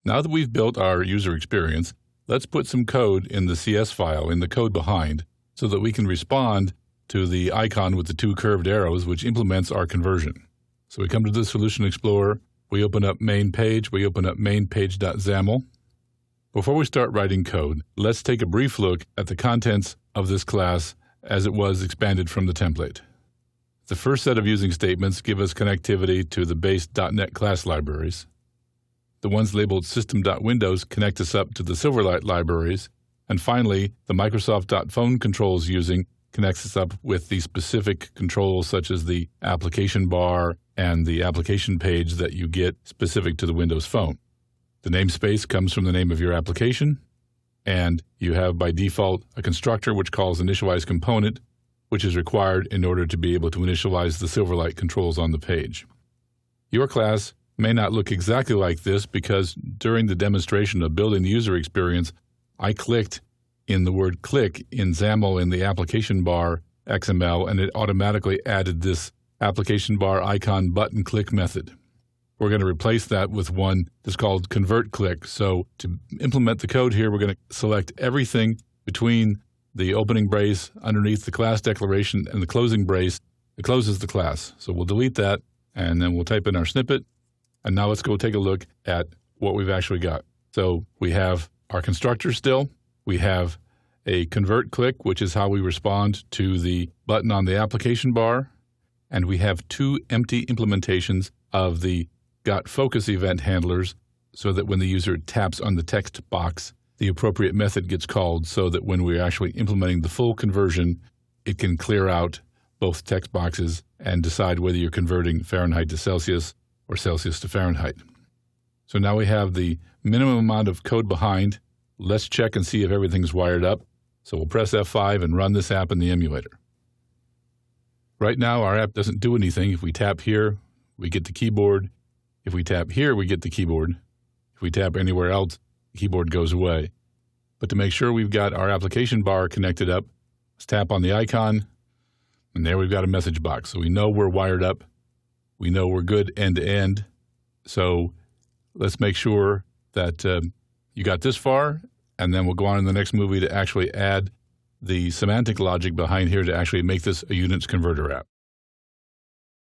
Now that we've built our user experience, let's put some code in the CS file, in the code behind, so that we can respond to the icon with the two curved arrows, which implements our conversion. So we come to the Solution Explorer, we open up main page, we open up mainpage.xaml. Before we start writing code, let's take a brief look at the contents of this class as it was expanded from the template. The first set of using statements give us connectivity to the base .NET class libraries. The ones labeled system.windows connect us up to the Silverlight libraries. And finally, the Microsoft.phone controls using connects us up with the specific controls such as the application bar and the application page that you get specific to the Windows Phone. The namespace comes from the name of your application, and you have by default a constructor which calls initialize component, which is required in order to be able to initialize the Silverlight controls on the page. Your class may not look exactly like this because during the demonstration of building the user experience, I clicked in the word click in XAML in the application bar XML, and it automatically added this application bar icon button click method. We're going to replace that with one that's called convert click. So to implement the code here, we're going to select everything between the opening brace underneath the class declaration and the closing brace that closes the class. So we'll delete that, and then we'll type in our snippet. And now let's go take a look at what we've actually got. So we have our constructor still. We have a convert click, which is how we respond to the button on the application bar. And we have two empty implementations of the .focus event handlers so that when the user taps on the text box, the appropriate method gets called so that when we're actually implementing the full conversion, it can clear out both text boxes and decide whether you're converting Fahrenheit to Celsius or Celsius to Fahrenheit. So now we have the minimum amount of code behind. Let's check and see if everything's wired up. So we'll press F5 and run this app in the emulator. Right now, our app doesn't do anything. If we tap here, we get the keyboard. If we tap here, we get the keyboard. If we tap anywhere else, the keyboard goes away. But to make sure we've got our application bar connected up, let's tap on the icon, and there we've got a message box. So we know we're wired up. We know we're good end to end. So let's make sure that you got this far, and then we'll go on in the next movie to actually add the semantic logic behind here to actually make this a units converter app.